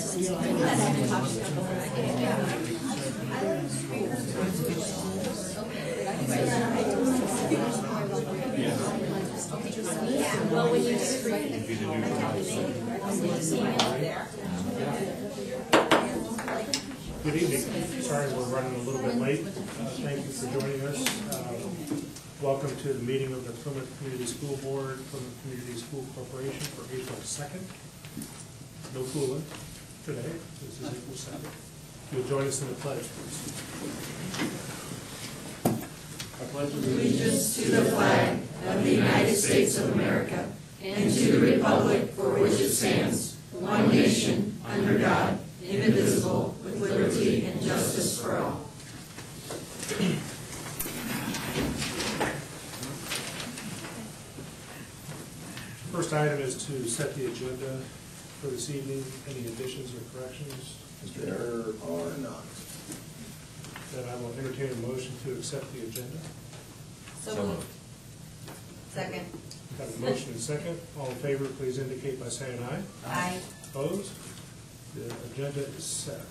Good evening. Sorry we're running a little bit late. Thank you for joining us. Welcome to the meeting of the Plymouth Community School Board, Plymouth Community School Corporation for April 2nd. No cooling today. This is April 2nd. You'll join us in the pledge, please. I pledge allegiance to the flag of the United States of America and to the republic for which it stands, one nation, under God, indivisible, with liberty and justice for all. First item is to set the agenda for this evening. Any additions or corrections? There are none. Then I will entertain a motion to accept the agenda. So moved. Second. Got a motion and second. All in favor, please indicate by saying aye. Aye. Opposed? The agenda is set.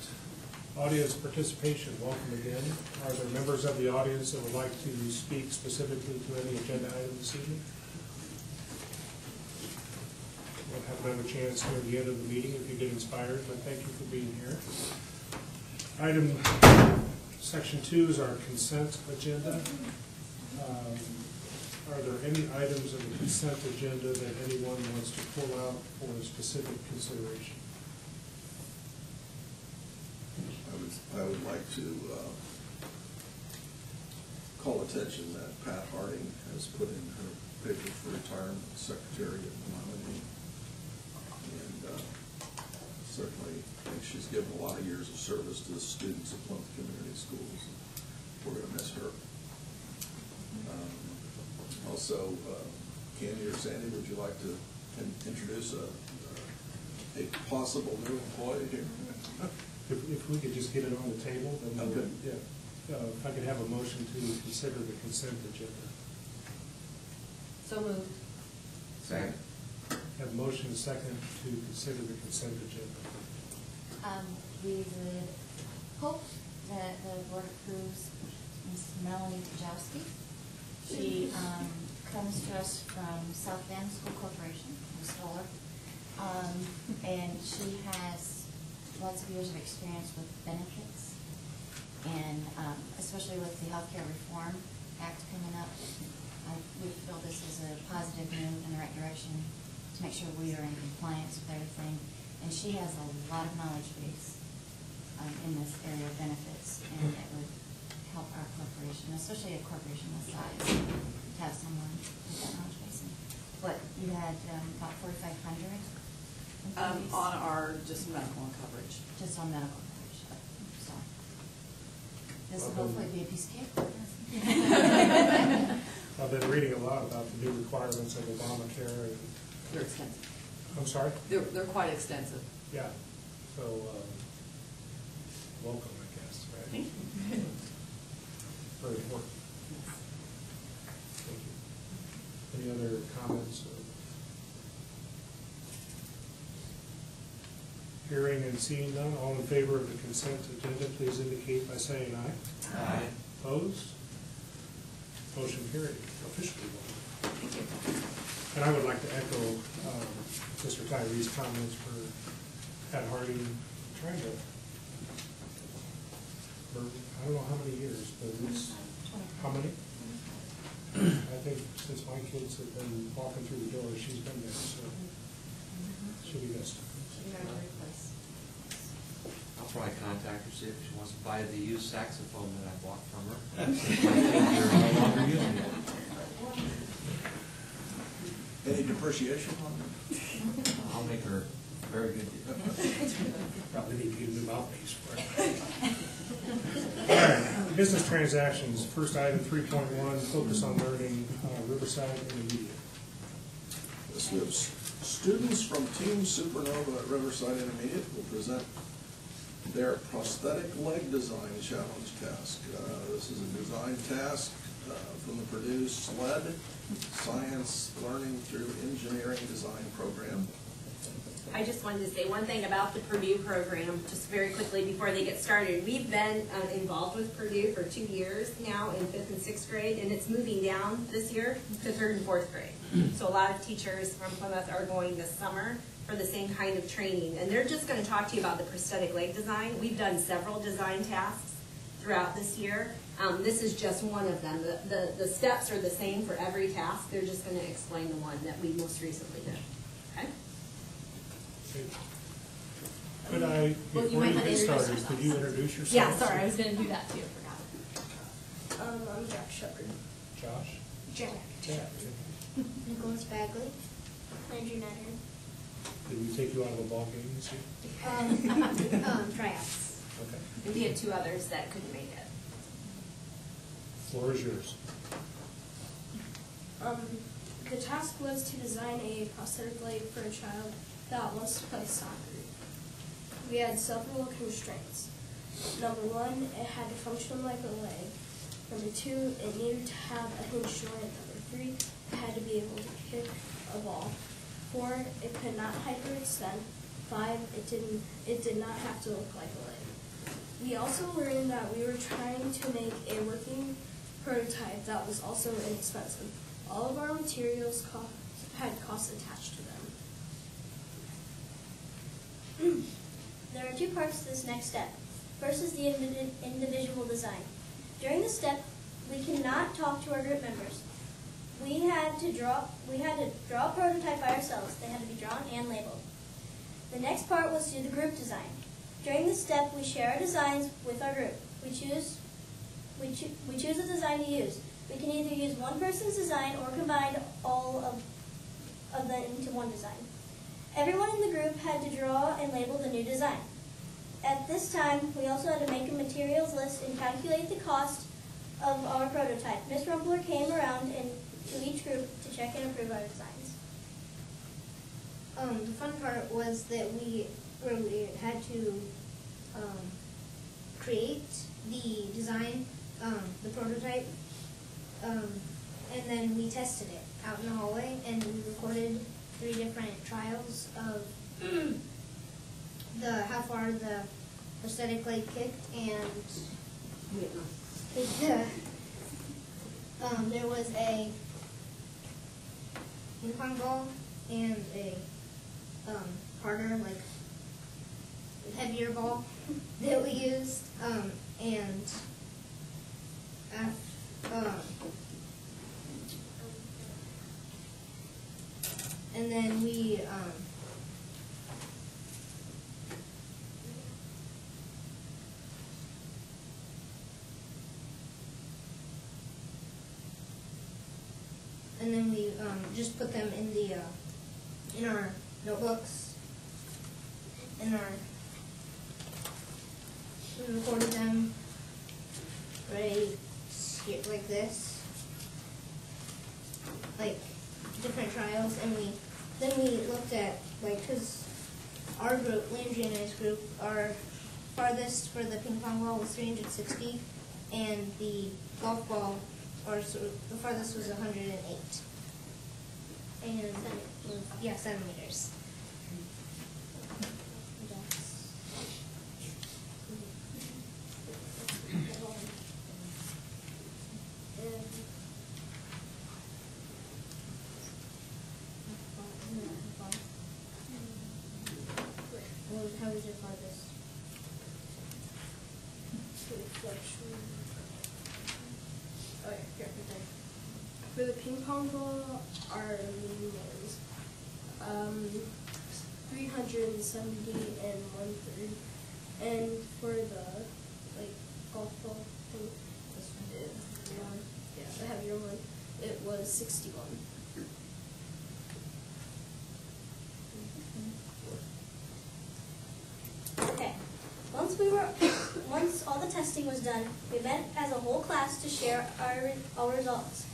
Audience participation, welcome again. Are there members of the audience that would like to speak specifically to any agenda item this evening? We'll have another chance near the end of the meeting if you get inspired, but thank you for being here. Item section 2 is our consent agenda. Are there any items of the consent agenda that anyone wants to pull out for specific consideration? I would like to call attention that Pat Harding has put in her paper for retirement, Secretary of Nominee, and certainly think she's given a lot of years of service to the students of Plymouth Community Schools. We're going to miss her. Also, Candy or Sandy, would you like to introduce a possible new employee here? If we could just get it on the table, then okay. Yeah. If I could have a motion to consider the consent agenda. So moved. Second. Have a motion and second to consider the consent agenda. We would hope that the board approves Ms. Melanie Tajowski. She comes to us from South Bend School Corporation, Ms. Fuller, and she has lots of years of experience with benefits, and especially with the Healthcare Reform Act coming up, we feel this is a positive move in the right direction to make sure we are in compliance with everything. And she has a lot of knowledge base in this area of benefits, and it would help our corporation, especially a corporation this size, to have someone with that knowledge base. And what, you had about 4,500? On our just medical coverage. Just on medical coverage. So this will hopefully be a piece of cake. I've been reading a lot about the new requirements of Obamacare. And they're extensive. I'm sorry? They're quite extensive. Yeah. So welcome, I guess, right? Thank you. Very important. Thank you. Any other comments? Hearing and seeing none, all in favor of the consent agenda, please indicate by saying aye. Aye. Opposed? Motion carried. Officially voted. Thank you. And I would like to echo Mr. Tyree's comments for Pat Harding trying to, for I don't know how many years, but it's, how many? I think since my kids have been walking through the door, she's been there, so she'll be missed. I'll probably contact her, see if she wants to buy the used saxophone that I bought from her. No longer using it. Any depreciation on it? I'll make her a very good deal. Probably need to get a new mouthpiece for it. All right, business transactions. First item 3.1, focus on learning, Riverside Intermediate. Yes, we have students from Team Supernova at Riverside Intermediate will present their prosthetic leg design challenge task. This is a design task from the Purdue SLED Science Learning Through Engineering Design program. I just wanted to say one thing about the Purdue program, just very quickly before they get started. We've been involved with Purdue for 2 years now in 5th and 6th grade, and it's moving down this year to 3rd and 4th grade. So a lot of teachers from Plymouth are going this summer for the same kind of training, and they're just going to talk to you about the prosthetic leg design. We've done several design tasks throughout this year. This is just one of them. The steps are the same for every task. They're just going to explain the one that we most recently did. Okay? Could I, Well, you before might you want to get introduce started, yourself. could you introduce yourself? Yeah, sorry, I was gonna do that too, forgot. I'm Jack Shepard. Josh? Jack. Jack. Nicholas Bagley. Andrew Natter. Did we take you out of a ball game this year? Tryouts. Okay. And we had 2 others that couldn't make it. Floor is yours. The task was to design a prosthetic leg for a child that wants to play soccer. We had several constraints. Number 1, it had to function like a leg. Number 2, it needed to have a hinge joint. Number 3, it had to be able to kick a ball. 4, it could not hyperextend. 5, it did not have to look like a leg. We also learned that we were trying to make a working prototype that was also inexpensive. All of our materials had costs attached to them. There are 2 parts to this next step. First is the individual design. During this step, we cannot talk to our group members. We had to draw a prototype by ourselves. They had to be drawn and labeled. The next part was to do the group design. During this step, we share our designs with our group. We choose a design to use. We can either use one person's design or combine all of them into one design. Everyone in the group had to draw and label the new design. At this time, we also had to make a materials list and calculate the cost of our prototype. Ms. Rumpler came around to each group to check and approve our designs. The fun part was that we had to create the design, the prototype, and then we tested it out in the hallway, and we recorded 3 different trials of how far the prosthetic leg kicked, and there was a ping pong ball and a harder, heavier ball that we used, and then we just put them in our notebooks, we recorded them right here, like this, like different trials, and then we looked at, because our group, Landry and I's group, our farthest for the ping pong ball was 360, and the golf ball, the farthest was 108. And yeah, centimeters. How was your farthest? Okay, here. For the ping pong ball, our mean was 370 and 1/3, and for the golf ball thing, the heavier one, it was 61. Okay. Once all the testing was done, we met as a whole class to share our results.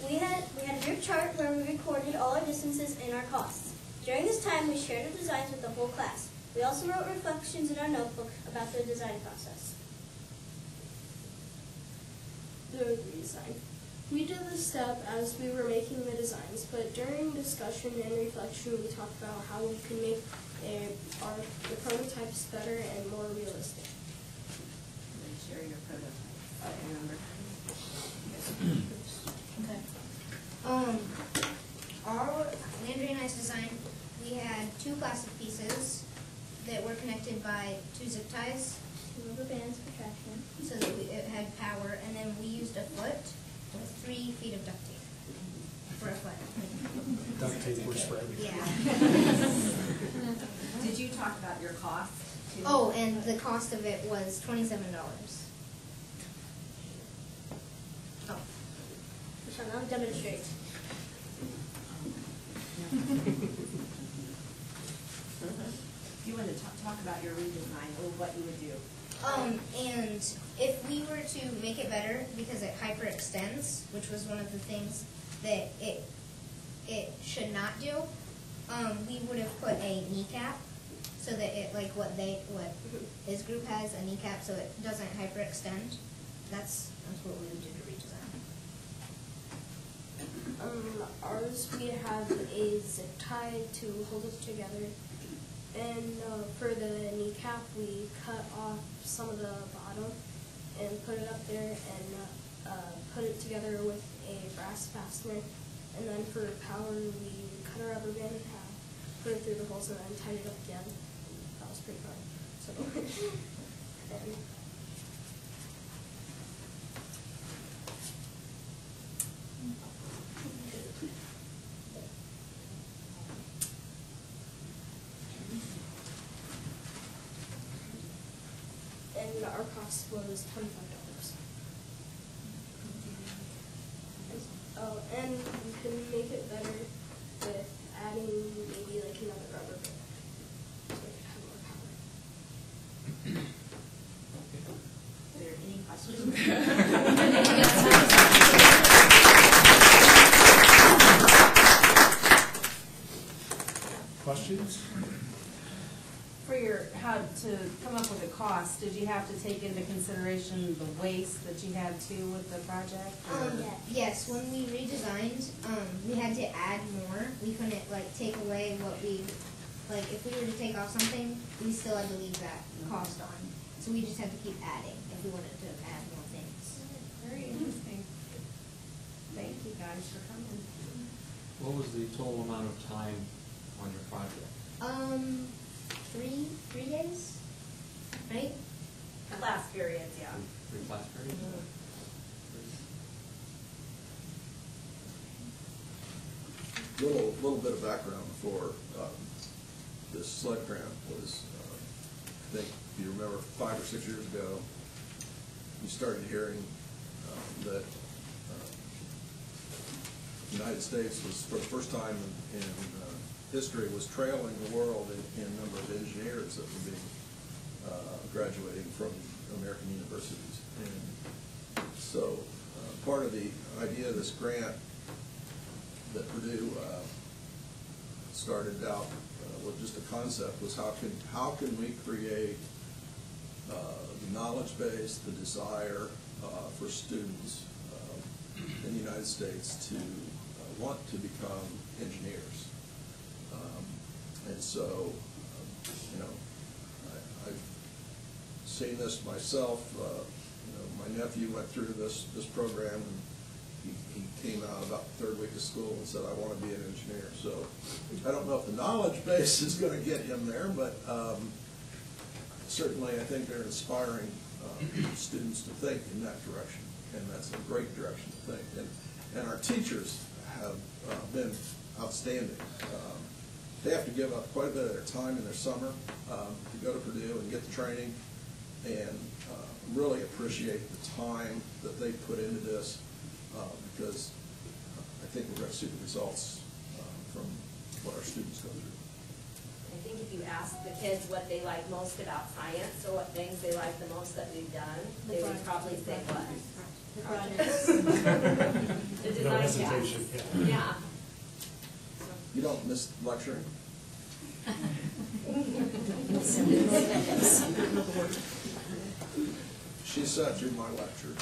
We had a group chart where we recorded all our distances and our costs. During this time, we shared our designs with the whole class. We also wrote reflections in our notebook about the design process. The redesign. We did this step as we were making the designs, but during discussion and reflection, we talked about how we could make The prototype's better and more realistic. Share your prototype. Okay, remember. Okay. Landry and I's design, we had 2 plastic pieces that were connected by 2 zip ties, 2 rubber bands for traction, so that it had power, and then we used a foot with 3 feet of duct tape for a foot. Duct tape works for everything. Yeah. Did you talk about your cost? Too? Oh, and the cost of it was $27. Oh. So now demonstrate. You want to talk about your redesign or what you would do? And if we were to make it better, because it hyperextends, which was one of the things that it should not do, we would have put a kneecap so that it, like what his group has, a kneecap, so it doesn't hyperextend. That's what we would do to redesign. Ours, we have a zip tie to hold it together. And for the kneecap, we cut off some of the bottom and put it up there and put it together with a brass fastener. And then for power, we cut a rubber band in half, put it through the holes, and then tied it up again. That was pretty fun. So, and our cost was $25. Oh, and we can make it better with adding maybe like another rubber band so it could have more power. Are there any questions? Questions? For how to come up with a cost, did you have to take into consideration the waste that you had too with the project? Yes, when we redesigned, we had to add more. We couldn't take away what we, if we were to take off something, we still had to leave that cost on. So we just had to keep adding if we wanted to add more things. Very interesting. Thank you guys for coming. What was the total amount of time on your project? 3 days, right? Class periods, yeah. 3 class periods? Little bit of background before this sled grant was, I think, if you remember, 5 or 6 years ago, you started hearing that the United States was, for the first time in history, was trailing the world in number of engineers that were being graduating from American universities. And so part of the idea of this grant that Purdue started out with just a concept was how can we create the knowledge base, the desire for students in the United States to want to become engineers. And so, I've seen this myself. My nephew went through this program, and he came out about the 3rd week of school and said, "I want to be an engineer." So I don't know if the knowledge base is going to get him there, but certainly I think they're inspiring students to think in that direction, and that's a great direction to think. And our teachers have been outstanding. They have to give up quite a bit of their time in their summer to go to Purdue and get the training, and really appreciate the time that they put into this, because I think we're going to see the results from what our students go through. I think if you ask the kids what they like most about science or what things they like the most that we've done, they would probably say what? The projects. The No design hesitation, jobs. yeah. Yeah. You don't miss lecturing? She sat through my lecture.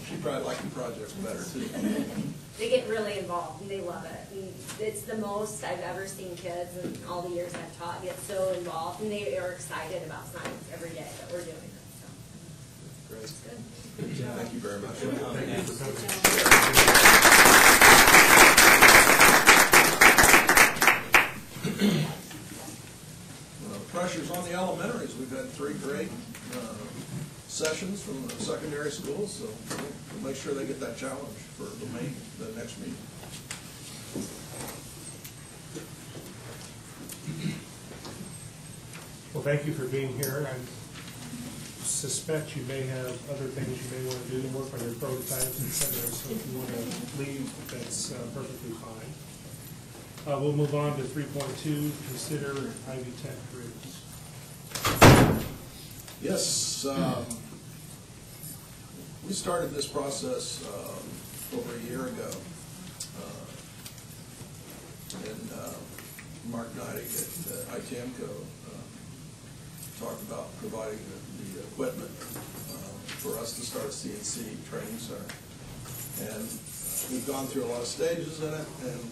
She probably liked the projects better too. they get really involved and they love it. And it's the most I've ever seen kids in all the years I've taught get so involved, and they are excited about science every day that we're doing it. So Great. it's good. Thank you very much. Thank you for coming. The pressure's on the elementaries. We've had 3 great sessions from the secondary schools, so we'll make sure they get that challenge for the next meeting. Well, thank you for being here. I suspect you may have other things you may want to do, work on your prototypes, et cetera, so if you want to leave, that's perfectly fine. We'll move on to 3.2, consider Ivy Tech groups. Yes, we started this process over a year ago. And Mark Neidig at ITAMCO talked about providing the equipment for us to start a CNC training center. And we've gone through a lot of stages in it, and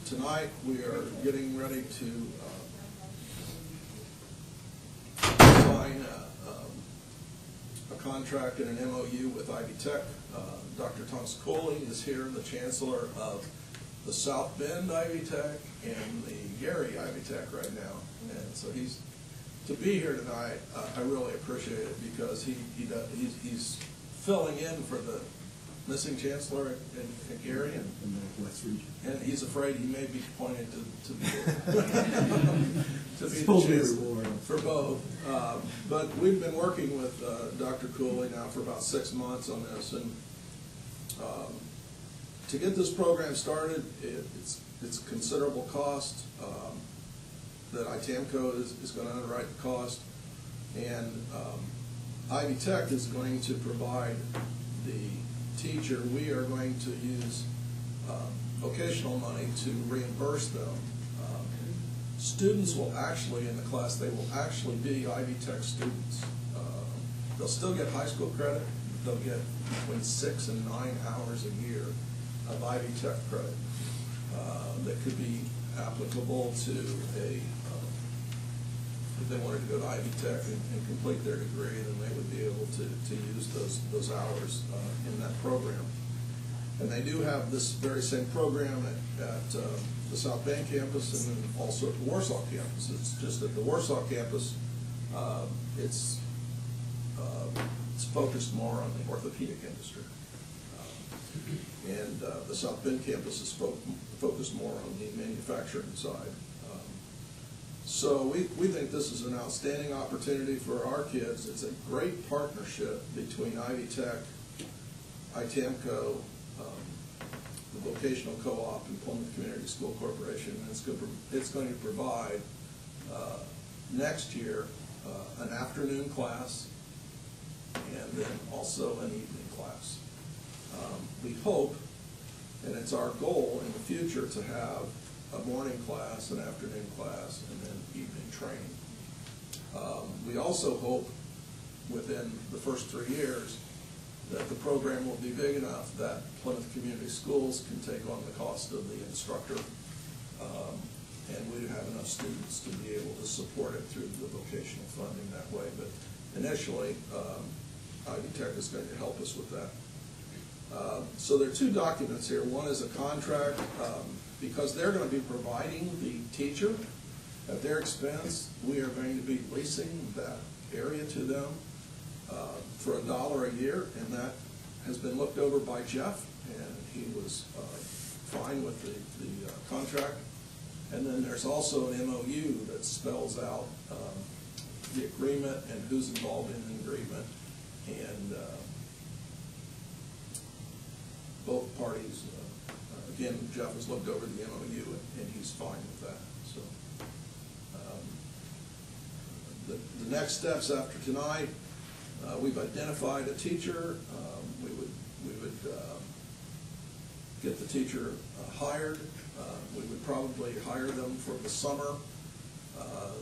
tonight we are getting ready to sign a contract and an MOU with Ivy Tech. Dr. Thomas Coley is here, the chancellor of the South Bend Ivy Tech and the Gary Ivy Tech right now. And so to be here tonight, I really appreciate it, because he's filling in for the missing chancellor at Gary, and he's afraid he may be appointed to be the chancellor for both. But we've been working with Dr. Cooley now for about 6 months on this, and to get this program started, it's considerable cost. That ITAMCO is going to underwrite the cost, and Ivy Tech is going to provide the teacher. We are going to use vocational money to reimburse them. Students will actually, in the class, they will actually be Ivy Tech students. They'll still get high school credit. They'll get between 6 and 9 hours a year of Ivy Tech credit that could be applicable to if they wanted to go to Ivy Tech and complete their degree, then they would be able to use those hours in that program. And they do have this very same program at the South Bend campus, and then also at the Warsaw campus. It's just at the Warsaw campus, it's focused more on the orthopedic industry. And the South Bend campus is focused more on the manufacturing side. So we think this is an outstanding opportunity for our kids. It's a great partnership between Ivy Tech, ITAMCO, the Vocational Co-op, and Plymouth Community School Corporation. And it's going to provide next year an afternoon class and then also an evening class. We hope, and it's our goal in the future, to have a morning class, an afternoon class, and then evening training. We also hope within the first 3 years that the program will be big enough that Plymouth Community Schools can take on the cost of the instructor, and we have enough students to be able to support it through the vocational funding that way. But initially, Ivy Tech is going to help us with that. So there are 2 documents here. One is a contract, because they're going to be providing the teacher at their expense. We are going to be leasing that area to them for $1 a year, and that has been looked over by Jeff, and he was fine with the contract. And then there's also an MOU that spells out the agreement and who's involved in the agreement, and both parties, again, Jeff has looked over the MOU, and he's fine with that. So the next steps after tonight, we've identified a teacher. We would get the teacher hired. We would probably hire them for the summer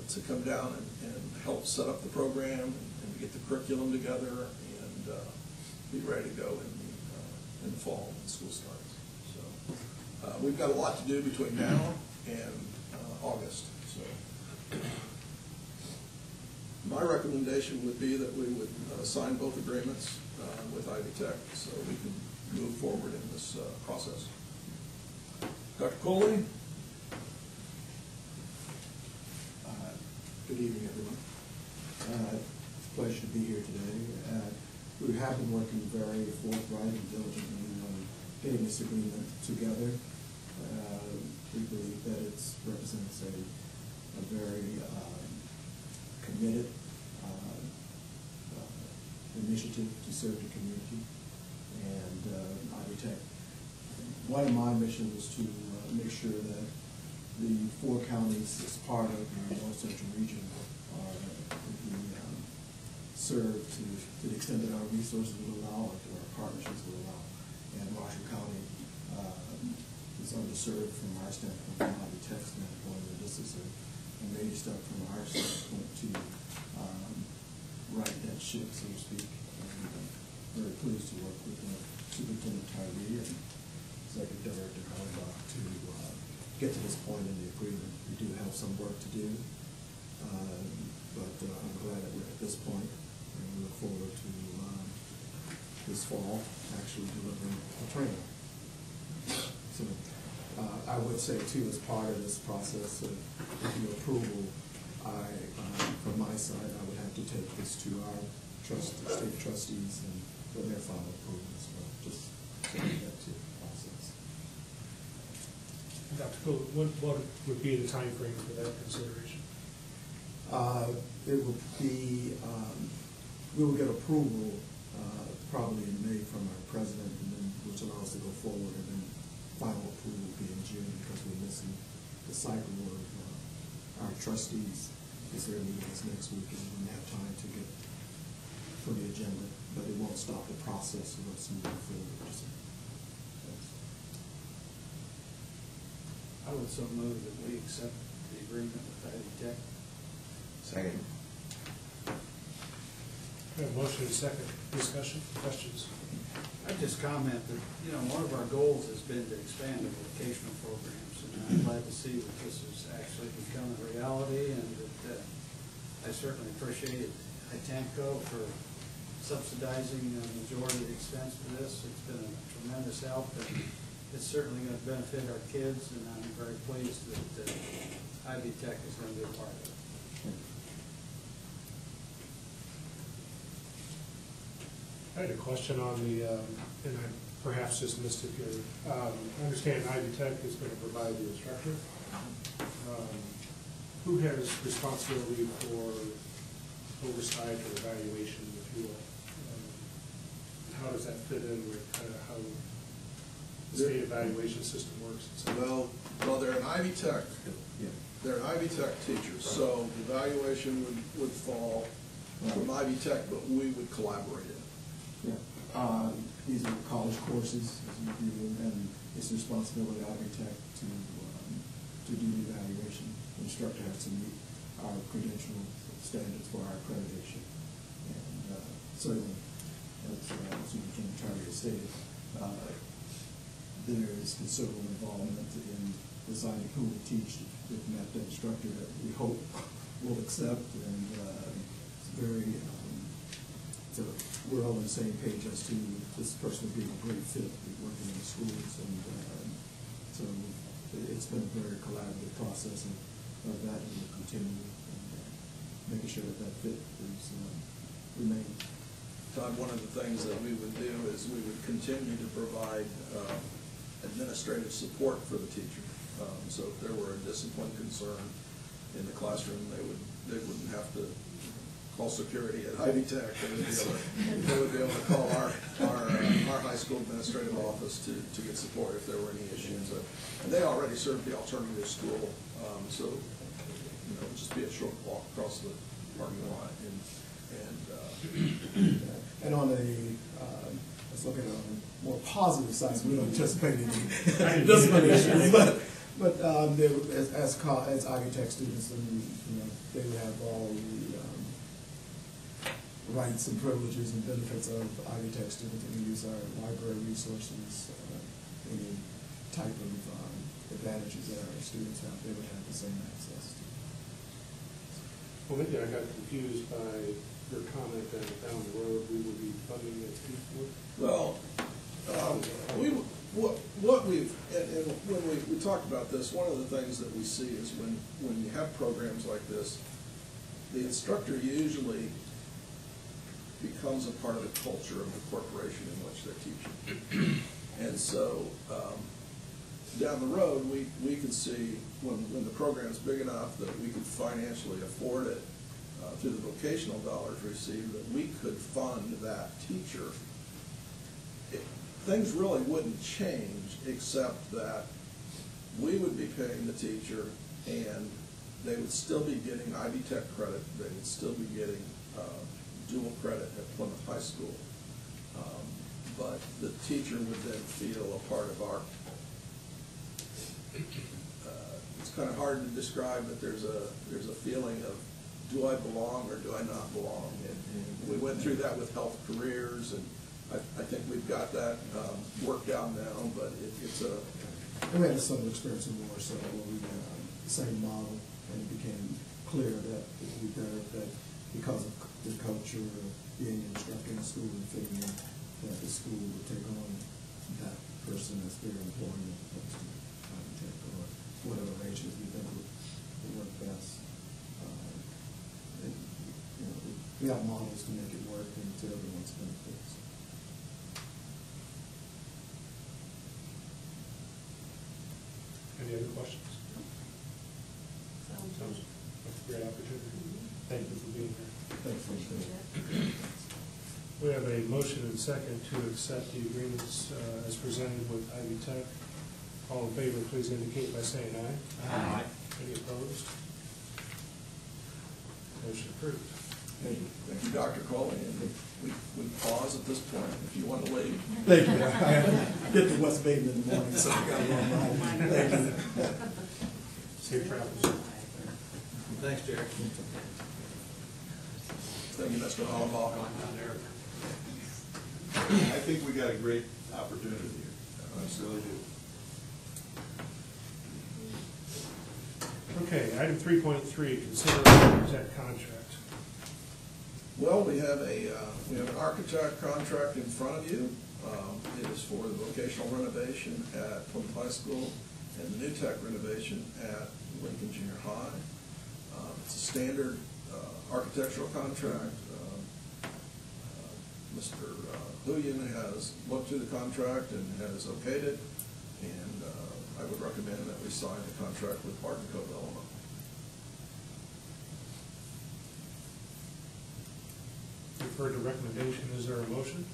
to come down and help set up the program and get the curriculum together and be ready to go in the fall when school starts. So We've got a lot to do between now and August, so. My recommendation would be that we would sign both agreements with Ivy Tech so we can move forward in this process. Dr. Coley? Good evening, everyone. Pleasure to be here today. We have been working very forthright and diligently on getting this agreement together. We believe that it represents a very committed initiative to serve the community. And Ivy Tech, one of my missions is to make sure that the 4 counties as part of the North Central region are served to the extent that our resources will allow, or our partnerships will allow. And Marshall County is underserved from our standpoint, from Ivy Tech standpoint, and this is a major step from our standpoint to right that ship, so to speak. And very pleased to work with Superintendent Tyree and Executive Director Hollenbach to get to this point in the agreement. We do have some work to do, but I'm glad that we're at this point, and we look forward to this fall actually delivering a training. So I would say too, as part of this process of the approval, from my side, I would have to take this to our state trustees and for their final approval as well, just to get to the process. Dr. Cooley, what would be the time frame for that consideration? It would be, we will get approval probably in May from our president, and then which allows us to go forward, and then final approval will be in June because we're missing the cycle of our trustees. Is their meetings next week, and we won't have time to get for the agenda, but it won't stop the process of us moving forward. So, I would so move that we accept the agreement with Ivy Tech. Second. We have a motion and a second. Discussion, questions? I'd just comment that, one of our goals has been to expand the vocational programs, and I'm glad to see that this has actually become a reality, and that I certainly appreciate ITAMCO for subsidizing the majority of the expense for this. It's been a tremendous help, and it's certainly going to benefit our kids, and I'm very pleased that Ivy Tech is going to be a part of it. I had a question on the, and I perhaps just missed it here. I understand Ivy Tech is going to provide the instructor. Who has responsibility for oversight or evaluation, if you will? How does that fit in with kind of how the state evaluation system works? Well, they're an Ivy Tech. They're an Ivy Tech teacher, so the evaluation would fall from Ivy Tech, but we would collaborate in it. Yeah. These are college courses, as you view them, and it's the responsibility of Ivy Tech to do the evaluation. The instructor has to meet our credential standards for our accreditation. And certainly, as Superintendent Tyree has stated, there is considerable involvement in deciding who will teach with that instructor that we hope will accept, and it's very so we're all on the same page as to this person being a great fit working in the schools, and so it's been a very collaborative process of that, and we'll continue making sure that fit is remains. Todd, one of the things that we would do is we would continue to provide administrative support for the teacher. So if there were a discipline concern in the classroom, they wouldn't have to call security at Ivy Tech. They would be able to call our high school administrative office to get support if there were any issues. And they already serve the alternative school, so it would just be a short walk across the parking lot. And on let's look at it on a more positive side. So we don't anticipate any discipline issues, but as Ivy Tech students, they have all the rights and privileges and benefits of Ivy Tech students. They can use our library resources, any type of advantages that our students have, they would have the same access to. Well, maybe I got confused by your comment that down the road we will be funding it equally. Well, what we've, and when we talked about this, one of the things that we see is when you have programs like this, the instructor usually becomes a part of the culture of the corporation in which they're teaching. And so, down the road, we can see when the program's big enough that we can financially afford it through the vocational dollars received, that we could fund that teacher. Things really wouldn't change except that we would be paying the teacher and they would still be getting Ivy Tech credit, they would still be getting dual credit at Plymouth High School. But the teacher would then feel a part of our, it's kind of hard to describe, but there's a feeling of, do I belong or do I not belong? And we went through that with health careers, and I think we've got that worked out now, but it's a... And we had a similar experience in Warsaw where we had the same model, and it became clear that it would be better that because of the culture of being an instructor in the school and fitting in, that the school would take on that person as their employee as opposed to architect or whatever arrangements we think would work best. We have models to make it work and to everyone's benefits. Any other questions? Sounds like a great opportunity. Thank you for being here. Thanks for listening. We have a motion and second to accept the agreements as presented with Ivy Tech. All in favor, please indicate by saying aye. Aye. Any opposed? Motion approved. Thank you, Dr. Coley, and we pause at this point if you want to leave. Thank you. I have to get to West Baden in the morning, so I got a long ride. Thank you. Safe travels. Thanks, Jerry. Thank you, Mr. Hollenbach. I think we got a great opportunity here. I really do. Okay, item 3.3, consider an architect contract. Well, we have an architect contract in front of you. It is for the vocational renovation at Plymouth High School and the new tech renovation at Lincoln Junior High. It's a standard architectural contract. Mr. Huyen has looked through the contract and has okayed it, and I would recommend that we sign the contract with Barton Cove, Illinois. You've heard the recommendation. Is there a motion?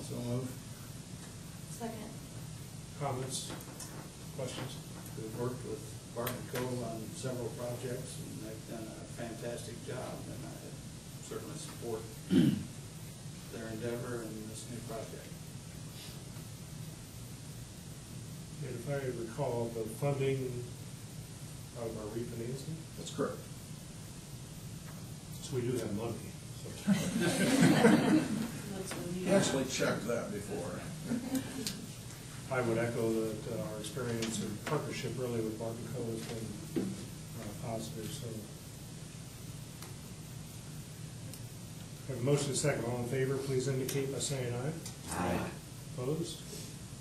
So move. Second. Comments? Questions? We've worked with Barton Cove on several projects, and they've done a fantastic job, and I certainly support their endeavor in this new project. And if I recall, the funding out of our refinancing, That's correct. so we do have money. He actually checked that before. I would echo that our experience and partnership really with Barton Co. has been positive. So, have a motion and second. All in favor, please indicate by saying aye. Aye. Opposed?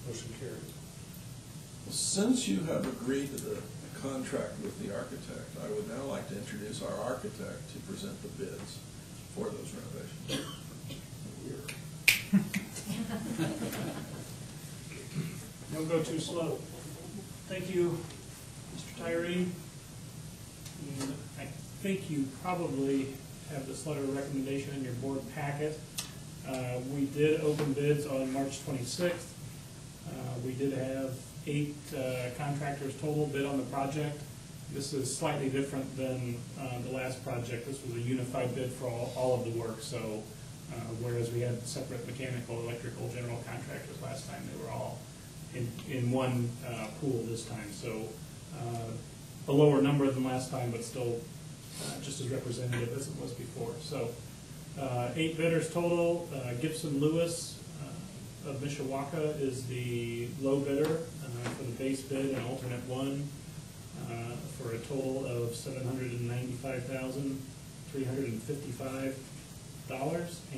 Motion carried. Well, since you have agreed to the contract with the architect, I would now like to introduce our architect to present the bids for those renovations. Don't go too slow. Thank you, Mr. Tyree. And I think you probably have this letter of recommendation in your board packet. We did open bids on March 26th. We did have 8 contractors total bid on the project. This is slightly different than the last project. This was a unified bid for all of the work. So whereas we had separate mechanical, electrical, general contractors last time, they were all in one pool this time. So a lower number than last time, but still just as representative as it was before. So 8 bidders total. Gibson Lewis of Mishawaka is the low bidder. for the base bid and alternate one for a total of $795,355.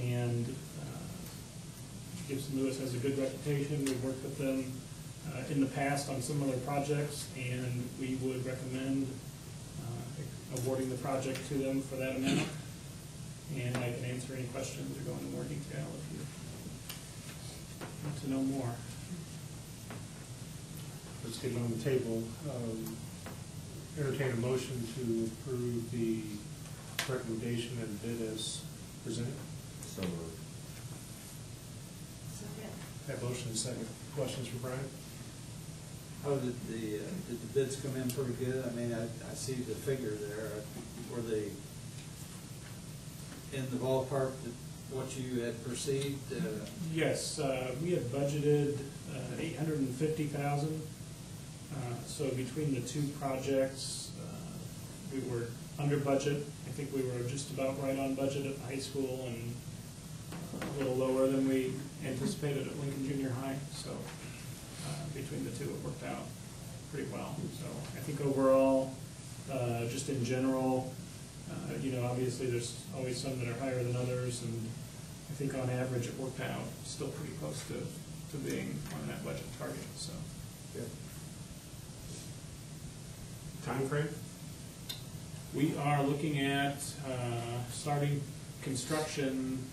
And Gibson Lewis has a good reputation. We've worked with them in the past on some other projects, and we would recommend awarding the project to them for that amount. And I can answer any questions or go into more detail if you want to know more. Let's get it on the table. Entertain a motion to approve the recommendation and bid as presented. So moved. That motion is second. Questions for Brian? How did the bids come in pretty good? I mean, I see the figure there. Were they in the ballpark that what you had perceived? Yes, we had budgeted $850,000. So between the two projects, we were under budget. I think we were just about right on budget at the high school and a little lower than we anticipated at Lincoln Junior High. So between the two, it worked out pretty well. So I think overall, just in general, obviously there's always some that are higher than others, and I think on average it worked out still pretty close to being on that budget target. So. Yeah. Time frame? We are looking at starting construction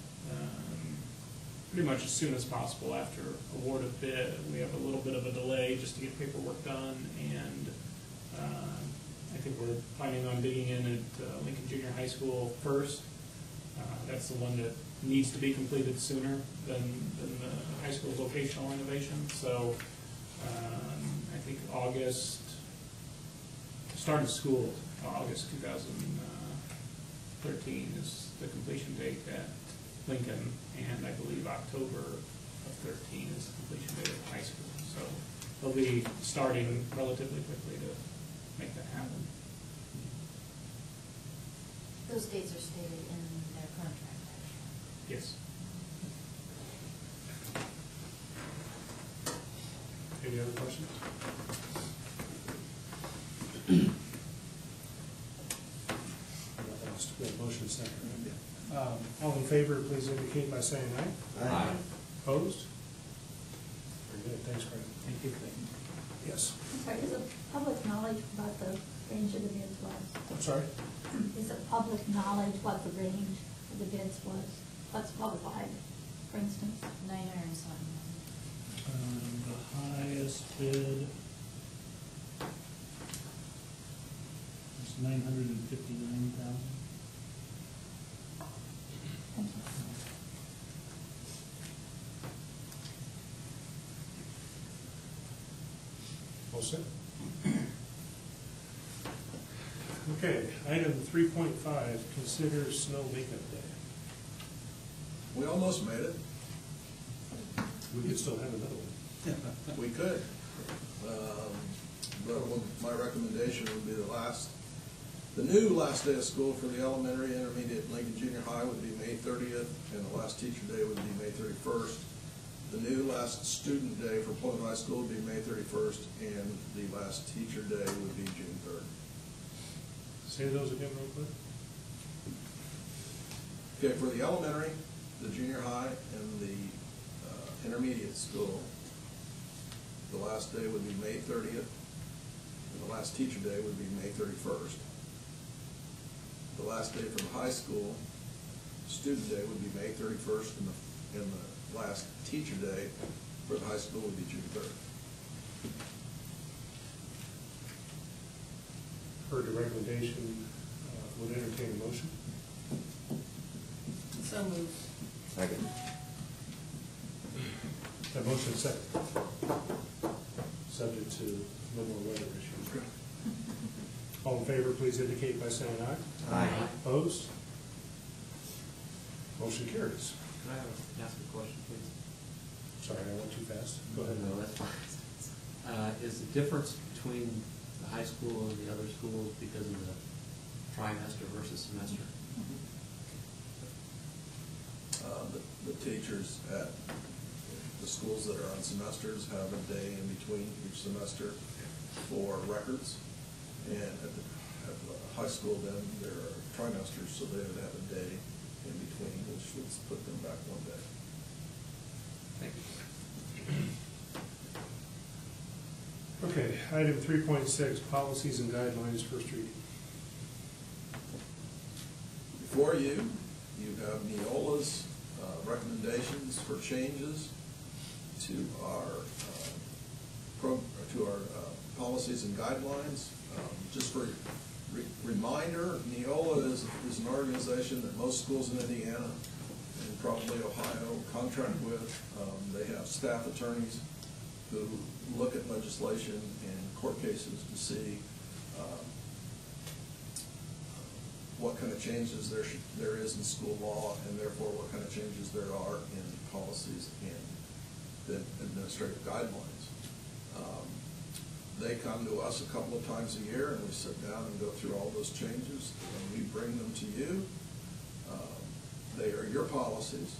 pretty much as soon as possible after award of bid. We have a little bit of a delay just to get paperwork done, and I think we're planning on digging in at Lincoln Junior High School first. That's the one that needs to be completed sooner than the high school vocational renovation. So I think start of school, August 2013 is the completion date at Lincoln, and I believe October of 13 is the completion date at high school. So they'll be starting relatively quickly to make that happen. Those dates are stated in their contract, actually. Yes. Any other questions? We have motion second. All in favor, please indicate by saying aye. Aye. Opposed? Very good. Thanks, Brad. Thank you. Yes. Sorry, is it public knowledge what the range of the bids was? I'm sorry? Is it public knowledge what the range of the bids was? What's qualified, for instance? 900 and something. The highest bid was $959,000. Thank you. All set? Okay, item 3.5, consider snow makeup day. We almost made it. We could still have another one. We could. But my recommendation would be the new last day of school for the elementary, intermediate, and Lincoln Junior High would be May 30th, and the last teacher day would be May 31st. The new last student day for Plymouth High School would be May 31st, and the last teacher day would be June 3rd. Say those again real quick. Okay, for the elementary, the junior high, and the intermediate school, the last day would be May 30th, and the last teacher day would be May 31st. The last day for the high school, student day would be May 31st, and the last teacher day for the high school would be June 3rd. Heard the recommendation, would entertain a motion. So moved. Second. That motion is second. Subject to no more weather issues. All in favor, please indicate by saying aye. Aye. Opposed? Motion carries. Can I ask a question, please? Sorry, I went too fast. Go ahead. No, that's fine. Is the difference between the high school and the other schools because of the trimester versus semester? The teachers at the schools that are on semesters have a day in between each semester for records. And at the high school, then, there are trimesters, so they would have a day in between, which would put them back one day. Thank you. Okay, item 3.6, policies and guidelines, first reading. Before you, you have Neola's recommendations for changes to our policies and guidelines. Just for reminder, Neola is an organization that most schools in Indiana and probably Ohio contract with. They have staff attorneys who look at legislation and court cases to see what kind of changes there is in school law, and therefore what kind of changes there are in policies and the administrative guidelines. They come to us a couple of times a year, and we sit down and go through all those changes, and we bring them to you. They are your policies.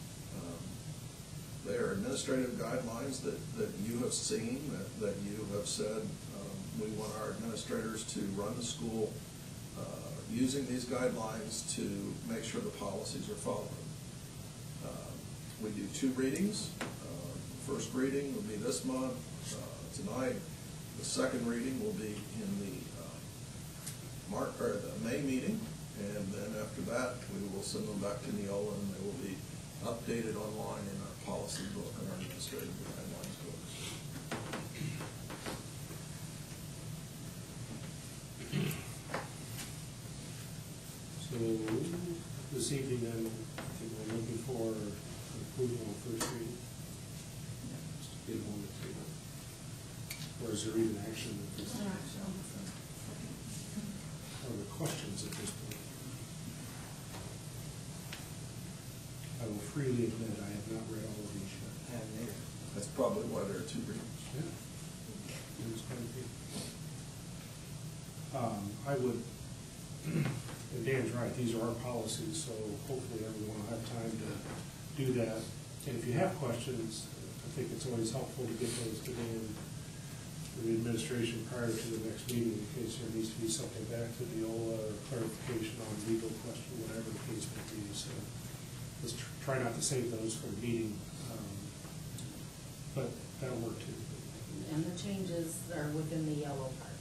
They are administrative guidelines that you have seen, that you have said, we want our administrators to run the school using these guidelines to make sure the policies are followed. We do 2 readings. First reading will be this month, tonight. The second reading will be in the May meeting, and then after that, we will send them back to Neola, and they will be updated online in our policy book and our administrative guidelines books. So this evening, then, I think we're looking for approval on first reading. Just to get it on the table. Or is there even action at this time? Or the questions at this point? I will freely admit I have not read all of these yet. That's probably why there are 2 readings. Yeah. There's quite a few. I would, and Dan's right, these are our policies, so hopefully everyone will have time to do that. And if you have questions, I think it's always helpful to get those to Dan for the administration prior to the next meeting, in case there needs to be something back to Neola or clarification on legal question, whatever the case may be. So let's try not to save those for the meeting, but that'll work too. And the changes are within the yellow part.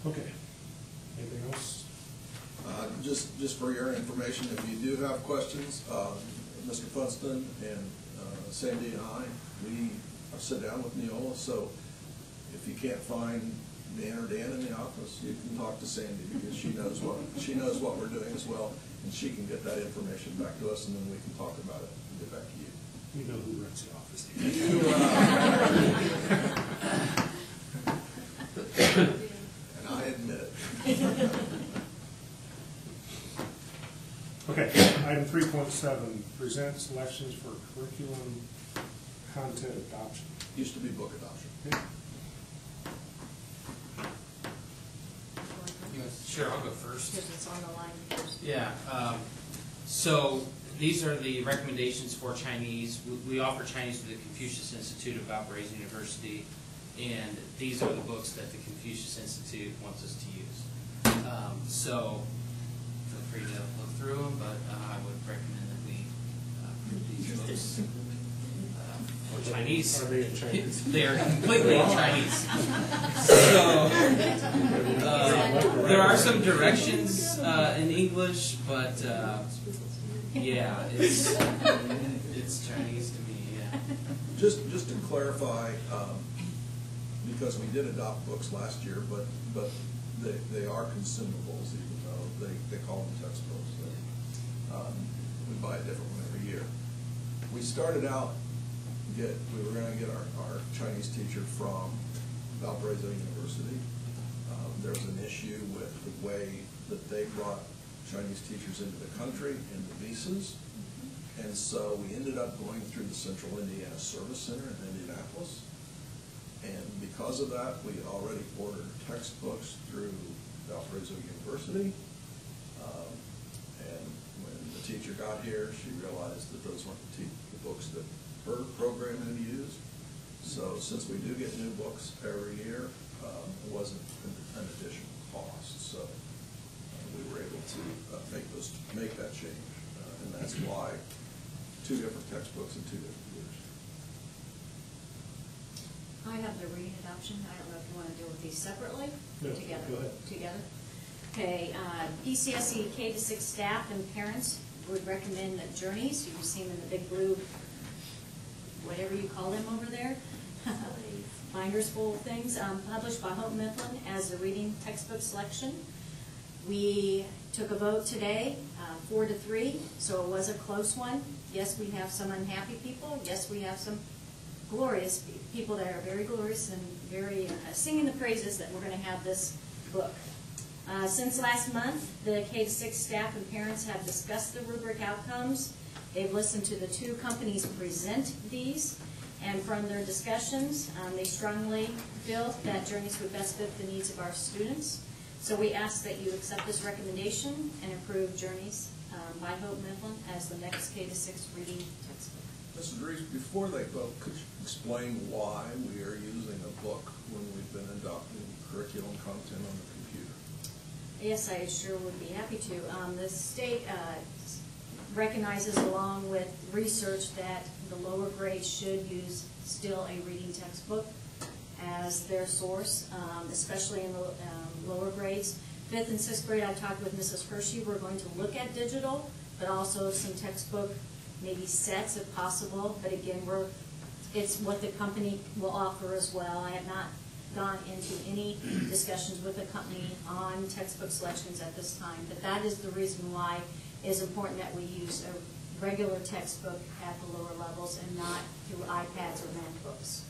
Okay. Anything else? Just for your information, if you do have questions, Mr. Funston and Sandy and I, we sit down with Neola, so if you can't find Dan or Dan in the office, you can talk to Sandy, because she knows what we're doing as well, and she can get that information back to us, and then we can talk about it and get back to you. You know who runs the office. And I admit it. Okay, item 3.7, present selections for curriculum content adoption. Used to be book adoption. Okay. Sure, I'll go first. Because it's on the line first. Yeah, so these are the recommendations for Chinese. We offer Chinese through the Confucius Institute of Valparaiso University, and these are the books that the Confucius Institute wants us to use. So feel free to look through them, but I would recommend that we approve these books. For Chinese. Are they in Chinese? They are completely in Chinese. So there are some directions in English, but yeah, it's Chinese to me. Yeah. Just to clarify, because we did adopt books last year, but they are consumables, even though they call them textbooks. So, we buy a different one every year. We started out. We were going to get our Chinese teacher from Valparaiso University. There was an issue with the way that they brought Chinese teachers into the country and the visas. And so we ended up going through the Central Indiana Service Center in Indianapolis. And because of that, we had already ordered textbooks through Valparaiso University. And when the teacher got here, she realized that those weren't the books that her program had used. So since we do get new books every year, it wasn't an additional cost. So we were able to make that change, and that's why 2 different textbooks in 2 different years. I have the reading adoption. I don't know if you want to deal with these separately or No, together. go ahead. Together. Okay, PCSC K-6 staff and parents would recommend that Journeys, you can see them in the big blue, whatever you call them over there, binders full of things, published by Houghton Mifflin as a reading textbook selection. We took a vote today, 4-3, so it was a close one. Yes, we have some unhappy people. Yes, we have some glorious people that are very glorious and very singing the praises that we're going to have this book. Since last month, the K-6 staff and parents have discussed the rubric outcomes. They've listened to the 2 companies present these, and from their discussions, they strongly feel that Journeys would best fit the needs of our students. So we ask that you accept this recommendation and approve Journeys by Houghton Mifflin as the next K-6 reading textbook. Mrs. Reese, before they vote, could you explain why we are using a book when we've been adopting curriculum content on the computer? Yes, I sure would be happy to. The state recognizes, along with research, that the lower grades should use still a reading textbook as their source, especially in the lower grades. 5th and 6th grade, I talked with Mrs. Hershey. We're going to look at digital, but also some textbook, maybe sets if possible. But again, it's what the company will offer as well. I have not gone into any discussions with the company on textbook selections at this time, but that is the reason why it's important that we use a regular textbook at the lower levels and not through iPads or MacBooks.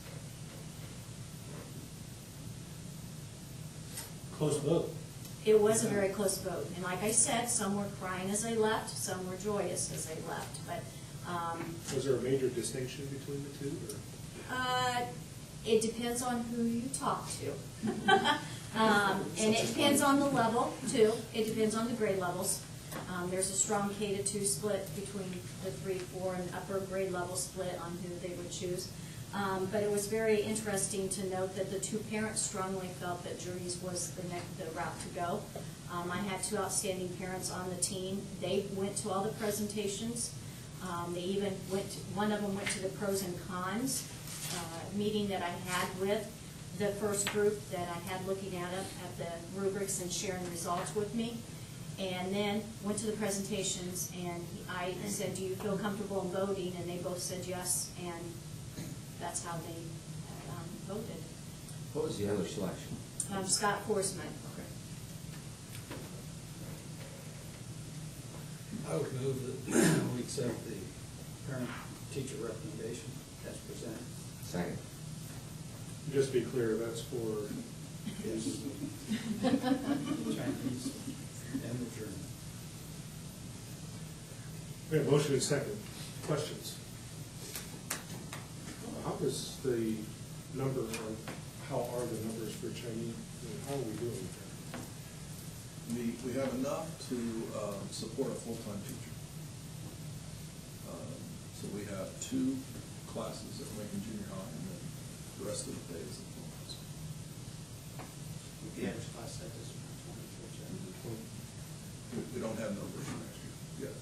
Close vote. It was a very close vote, and like I said, some were crying as they left, some were joyous as they left, but Was there a major distinction between the 2? Or? It depends on who you talk to. And it depends on the level, too. It depends on the grade levels. There's a strong K-2 split between the 3, 4, and upper grade level split on who they would choose. But it was very interesting to note that the 2 parents strongly felt that Journeys was the route to go. I had 2 outstanding parents on the team. They went to all the presentations. They even one of them went to the pros and cons meeting that I had with the first group that I had looking at the rubrics and sharing results with me. And then went to the presentations, and I said, do you feel comfortable in voting? And they both said yes, and that's how they voted. What was the other selection? Scott Forsman. Okay. I would move that we accept the parent-teacher recommendation as presented. Second. Just to be clear, that's for Chinese and the German. we have motion and second. Questions? How is the number of, how are the numbers for Chinese? How are we doing there? We have enough to support a full-time teacher. So we have 2 classes at Lincoln Junior High, and then the rest of the day is at full house. The average class size is 24. We don't have numbers for next year yet.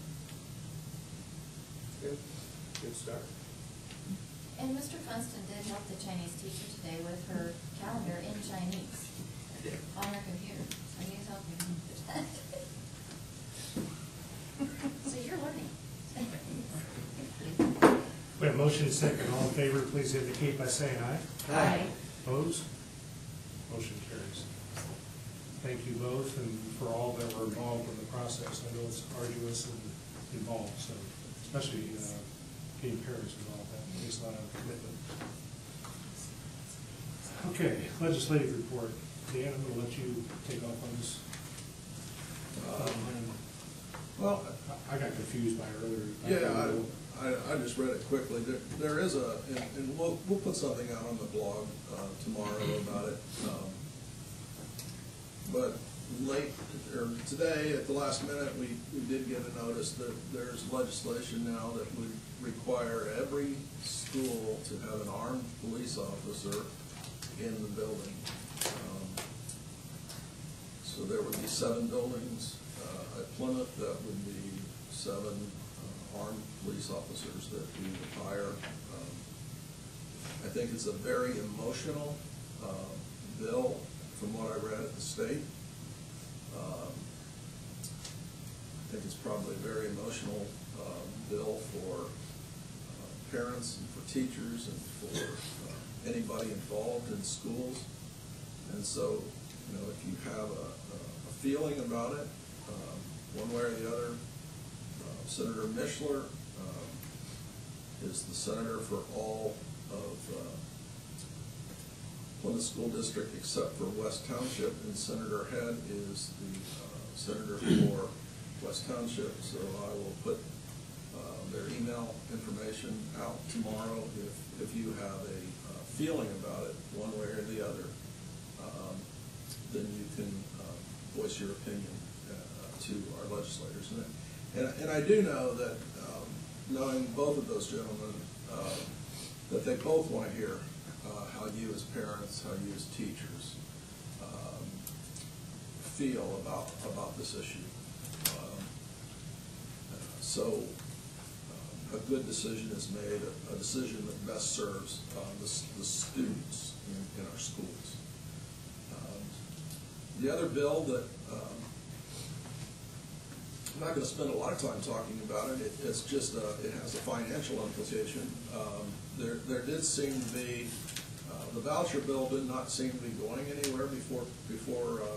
Good start. And Mr. Funston did help the Chinese teacher today with her calendar in Chinese on her computer. So he's helping with that. So you're learning. We have motion and second. All in favor, please indicate by saying aye. Aye. Opposed? Motion carries. Thank you both, and for all that were involved in the process. I know it's arduous and involved, so especially getting parents involved. That takes a lot of commitment. Okay, legislative report. Dan, I'm going to let you take off on this. Well, I got confused by earlier. yeah, I just read it quickly. There is and we'll put something out on the blog tomorrow about it. But late, or today, at the last minute, we did get a notice that there's legislation now that would require every school to have an armed police officer in the building. So there would be 7 buildings at Plymouth that would be 7 armed police officers that we would hire. I think it's a very emotional bill from what I read at the state. I think it's probably a very emotional bill for parents and for teachers and for anybody involved in schools. And so, you know, if you have a feeling about it, one way or the other, Senator Mishler is the senator for all of Plymouth School District except for West Township, and Senator Head is the senator for West Township. So I will put their email information out tomorrow. If you have a feeling about it one way or the other, then you can voice your opinion to our legislators. And I do know that, knowing both of those gentlemen, that they both want to hear how you as parents, how you as teachers feel about this issue. So a good decision is made, a decision that best serves the students in our schools. The other bill that I'm not going to spend a lot of time talking about it. It's just it has a financial implication. There did seem to be the voucher bill did not seem to be going anywhere before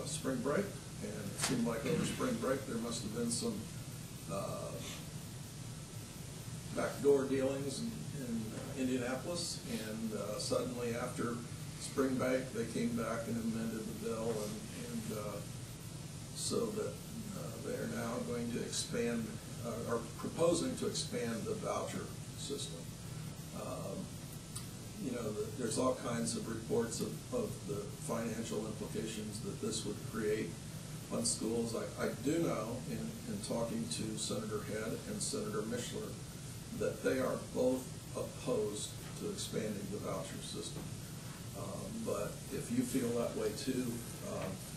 spring break, and it seemed like over spring break there must have been some backdoor dealings in Indianapolis, and suddenly after spring break they came back and amended the bill, and so that they are now going to expand, are proposing to expand the voucher system. You know, there's all kinds of reports of the financial implications that this would create on schools. I do know, in talking to Senator Head and Senator Mishler, that they are both opposed to expanding the voucher system. But if you feel that way too,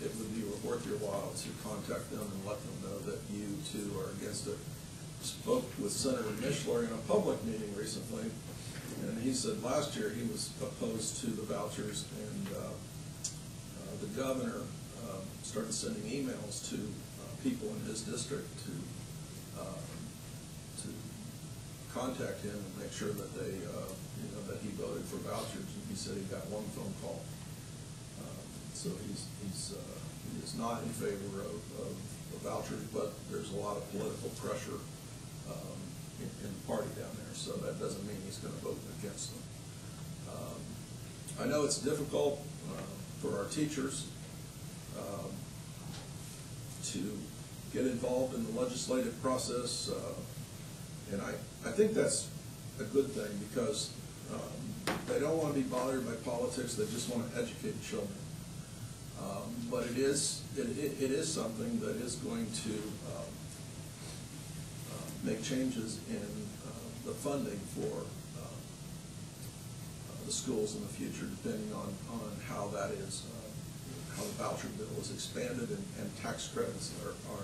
it would be worth your while to contact them and let them know that you too are against it. Spoke with Senator Mishler in a public meeting recently, and he said last year he was opposed to the vouchers, and the governor started sending emails to people in his district to contact him and make sure that they, that he voted for vouchers. And he said he got one phone call. So he is not in favor of vouchers, but there's a lot of political pressure in the party down there. So that doesn't mean he's going to vote against them. I know it's difficult for our teachers to get involved in the legislative process, and I think that's a good thing, because they don't want to be bothered by politics. They just want to educate children. But it is something that is going to make changes in the funding for the schools in the future, depending on how that is, how the voucher bill is expanded, and tax credits are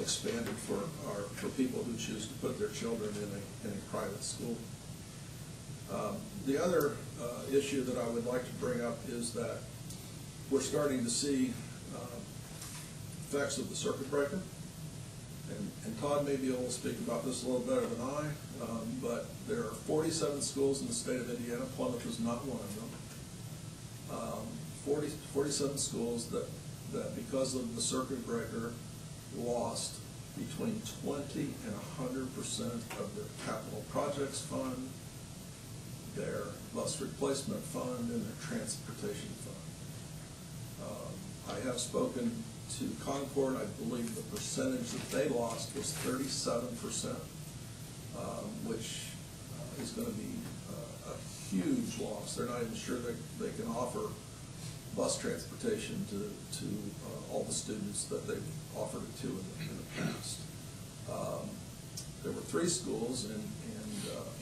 expanded for people who choose to put their children in a private school. The other issue that I would like to bring up is that we're starting to see effects of the circuit breaker, and Todd may be able to speak about this a little better than I, but there are 47 schools in the state of Indiana. Plymouth is not one of them. 47 schools that because of the circuit breaker lost between 20 and 100% of their capital projects fund, their bus replacement fund, and their transportation fund. I have spoken to Concord. I believe the percentage that they lost was 37%, which is going to be a huge loss. They're not even sure they can offer bus transportation to all the students that they've offered it to in the past. There were 3 schools, and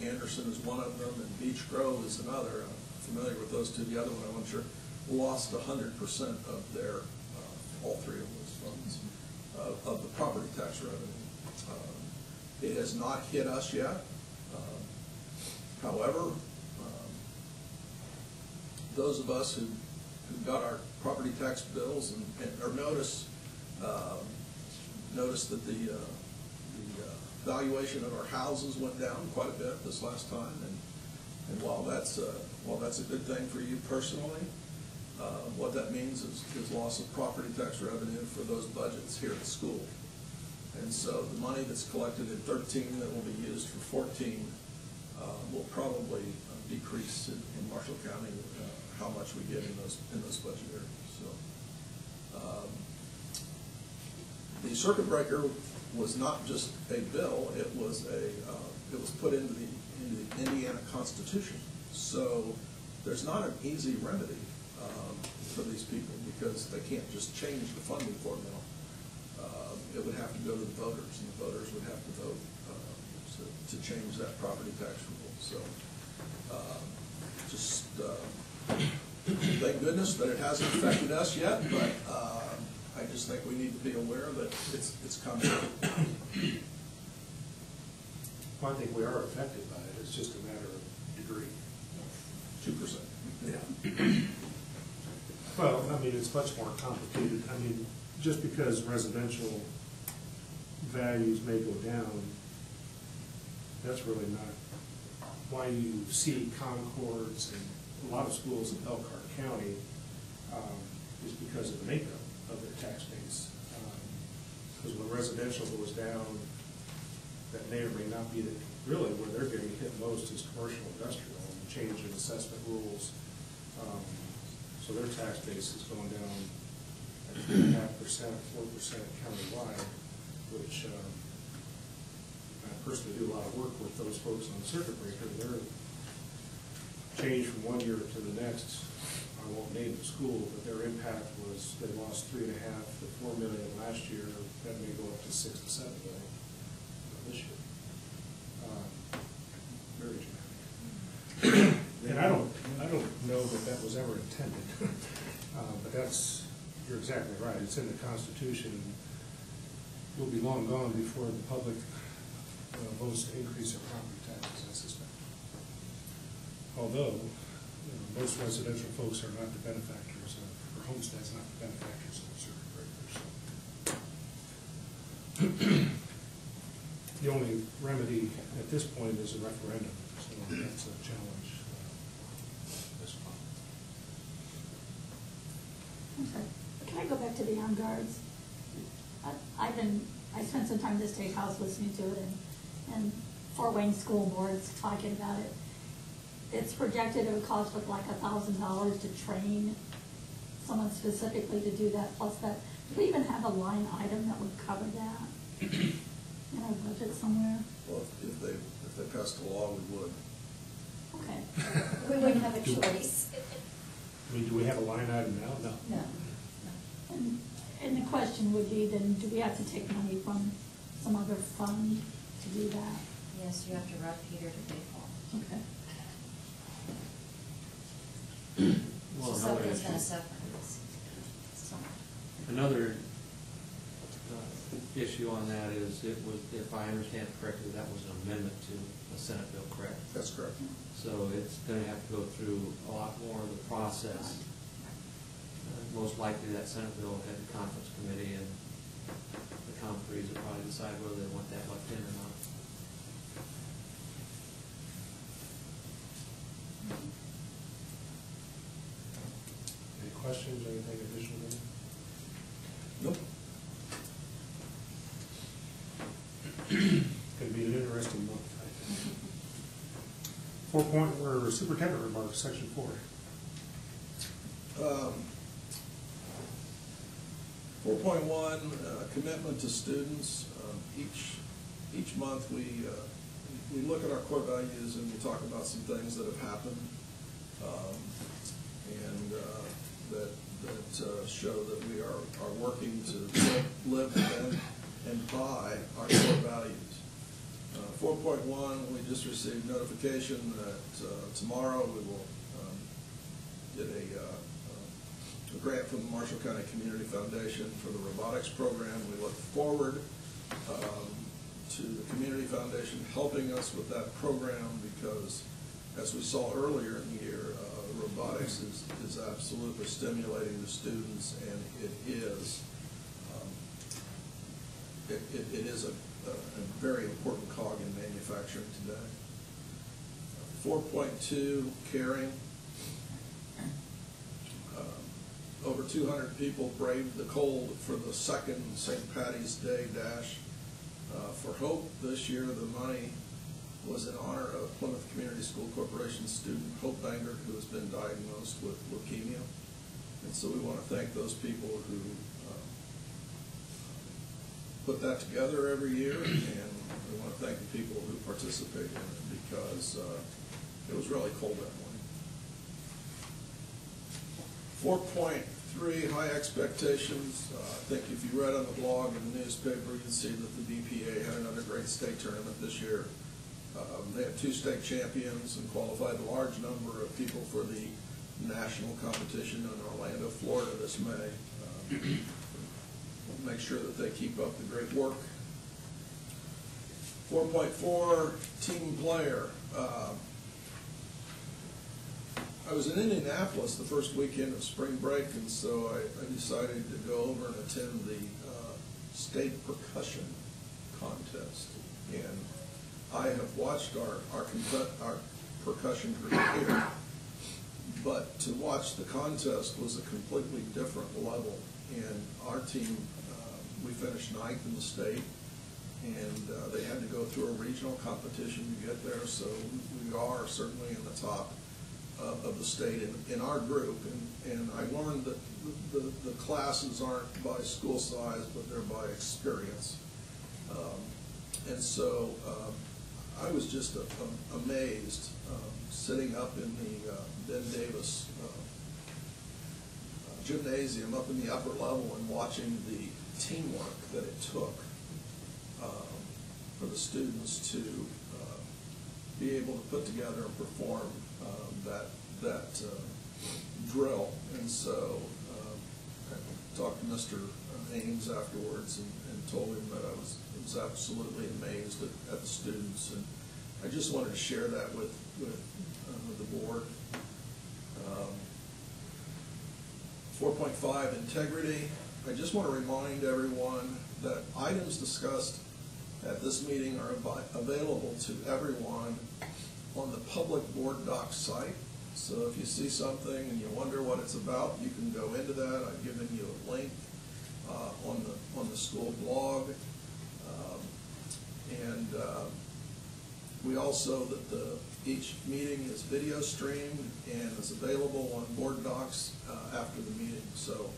Anderson is one of them, and Beech Grove is another. I'm familiar with those two. The other one, I wasn't sure, lost 100% of their, all 3 of those funds, of the property tax revenue. It has not hit us yet. However, those of us who got our property tax bills or noticed that the valuation of our houses went down quite a bit this last time, and while that's a good thing for you personally, what that means is loss of property tax revenue for those budgets here at school. And so the money that's collected in 13 that will be used for 14 will probably decrease in Marshall County how much we get in those budget areas. So the circuit breaker was not just a bill; it was put into the Indiana Constitution. So there's not an easy remedy for these people because they can't just change the funding formula. It would have to go to the voters, and the voters would have to vote to change that property tax rule. So thank goodness that it hasn't affected us yet, but I just think we need to be aware that it's coming. Well, I think we are affected by it. It's just a matter of degree. 2%. Yeah. Well, I mean, it's much more complicated. I mean, just because residential values may go down, that's really not why you see Concords and a lot of schools in Elkhart County is because of the makeup of their tax base. Because when residential goes down, that may or may not be really where they're getting hit most is commercial industrial and the change in assessment rules. So their tax base is going down at 3.5%, 4% countywide, which I personally do a lot of work with those folks on the circuit breaker. Their change from one year to the next, I won't name the school, but their impact was they lost $3.5 to $4 million last year. That may go up to $6 to $7 million this year. Very dramatic. And I don't know that was ever intended, but you're exactly right. It's in the Constitution. Will be long gone before the public votes to increase their property taxes, I suspect. Although most residential folks are not the benefactors or homesteads not the benefactors of the circuit breakers. The only remedy at this point is a referendum, so that's a challenge this month. Okay. Can I go back to the armed guards? I spent some time at the State House listening to it, and Fort Wayne School Board's talking about it. It's projected it would cost like $1,000 to train someone specifically to do that, plus that. Do we even have a line item that would cover that in our budget somewhere? Well, if they passed a law, we would. Okay. We wouldn't have a choice. I mean, do we have a line item now? No. No. And the question would be then, do we have to take money from some other fund to do that? Yes, you have to rob Peter to pay Paul. Okay. Well, So another something's going to issue, suffer. another issue on that is it was, if I understand correctly, that was an amendment to a Senate bill, correct? That's correct. So it's going to have to go through a lot more of the process. Most likely that Senate bill had a conference committee, and the conferees will probably decide whether they want that left in or not. Any questions or anything additional? Nope. It's going to be an interesting month, I think. 4 superintendent remarks, section 4. 4.1, commitment to students. Each month we look at our core values and we talk about some things that have happened and that show that we are working by our core values. 4.1, we just received notification that tomorrow we will get a grant from the Marshall County Community Foundation for the robotics program. We look forward to the Community Foundation helping us with that program because, as we saw earlier in the year, robotics is absolutely stimulating the students, and it is a very important cog in manufacturing today. 4.2, caring. Over 200 people braved the cold for the second St. Patty's Day dash for Hope. This year, the money was in honor of Plymouth Community School Corporation student Hope Banger, who has been diagnosed with leukemia. And so we want to thank those people who put that together every year, and we want to thank the people who participated in it because it was really cold that morning. 4.3, high expectations. I think if you read on the blog and the newspaper, you'd see that the BPA had another great state tournament this year. They had 2 state champions and qualified a large number of people for the national competition in Orlando, Florida this May. Make sure that they keep up the great work. 4.4, team player. I was in Indianapolis the first weekend of spring break, and so I decided to go over and attend the state percussion contest. And I have watched our percussion group here, but to watch the contest was a completely different level. And our team, we finished 9th in the state, and they had to go through a regional competition to get there, so we are certainly in the top of the state in our group. And I learned that the classes aren't by school size, but they're by experience. And so I was just amazed sitting up in the Ben Davis gymnasium up in the upper level and watching the teamwork that it took for the students to be able to put together and perform that drill. And so I talked to Mr. Ames afterwards and told him that I was absolutely amazed at the students, and I just wanted to share that with the board. 4.5, integrity. I just want to remind everyone that items discussed at this meeting are available to everyone on the public board docs site. So if you see something and you wonder what it's about, you can go into that. I've given you a link on the school blog. We also, each meeting is video streamed and is available on board docs after the meeting. So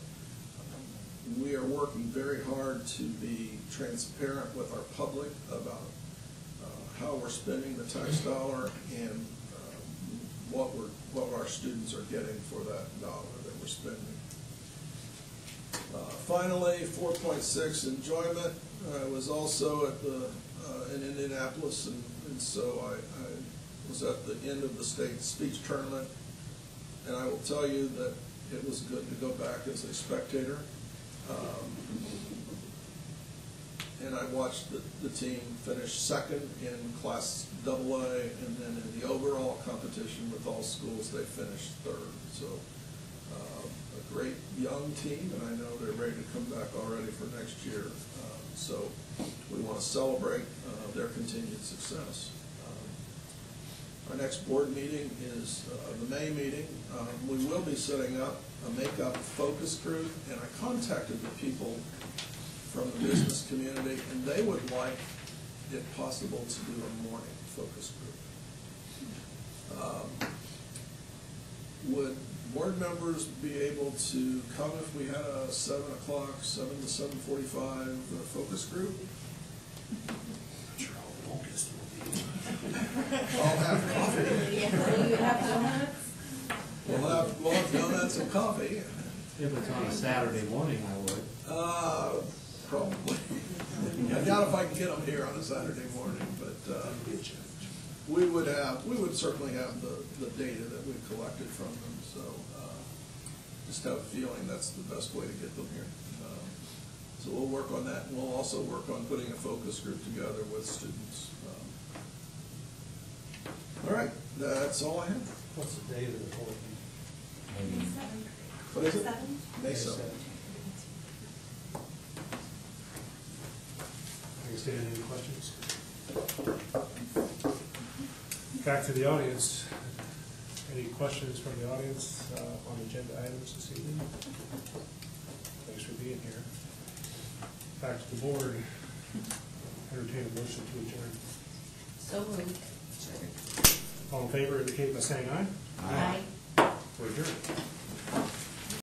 we are working very hard to be transparent with our public about how we're spending the tax dollar and what our students are getting for that dollar that we're spending. Finally, 4.6, enjoyment. I was also at in Indianapolis, and so I was at the end of the state speech tournament, and I will tell you that it was good to go back as a spectator. And I watched the team finish second in Class AA, and then in the overall competition with all schools, they finished third. So a great young team, and I know they're ready to come back already for next year. So we want to celebrate their continued success. Our next board meeting is the May meeting. We will be setting up a makeup focus group, and I contacted the people from the business community, and they would like, if possible, to do a morning focus group. Would board members be able to come if we had a 7 o'clock, 7 to 7:45 focus group? I'll have coffee. Will you have donuts? We'll have donuts and coffee. If it's on a Saturday morning, I would. Probably. know if I can get them here on a Saturday morning, but we would certainly have the data that we've collected from them, so just have a feeling that's the best way to get them here. So we'll work on that, and we'll also work on putting a focus group together with students. All right, that's all I have. What's the date of the whole thing? What is it? May 7th. Understand any questions? Back to the audience. Any questions from the audience on agenda items this evening? Thanks for being here. Back to the board. Entertain a motion to adjourn. So moved. All in favor indicate by saying aye. Aye. We're adjourned.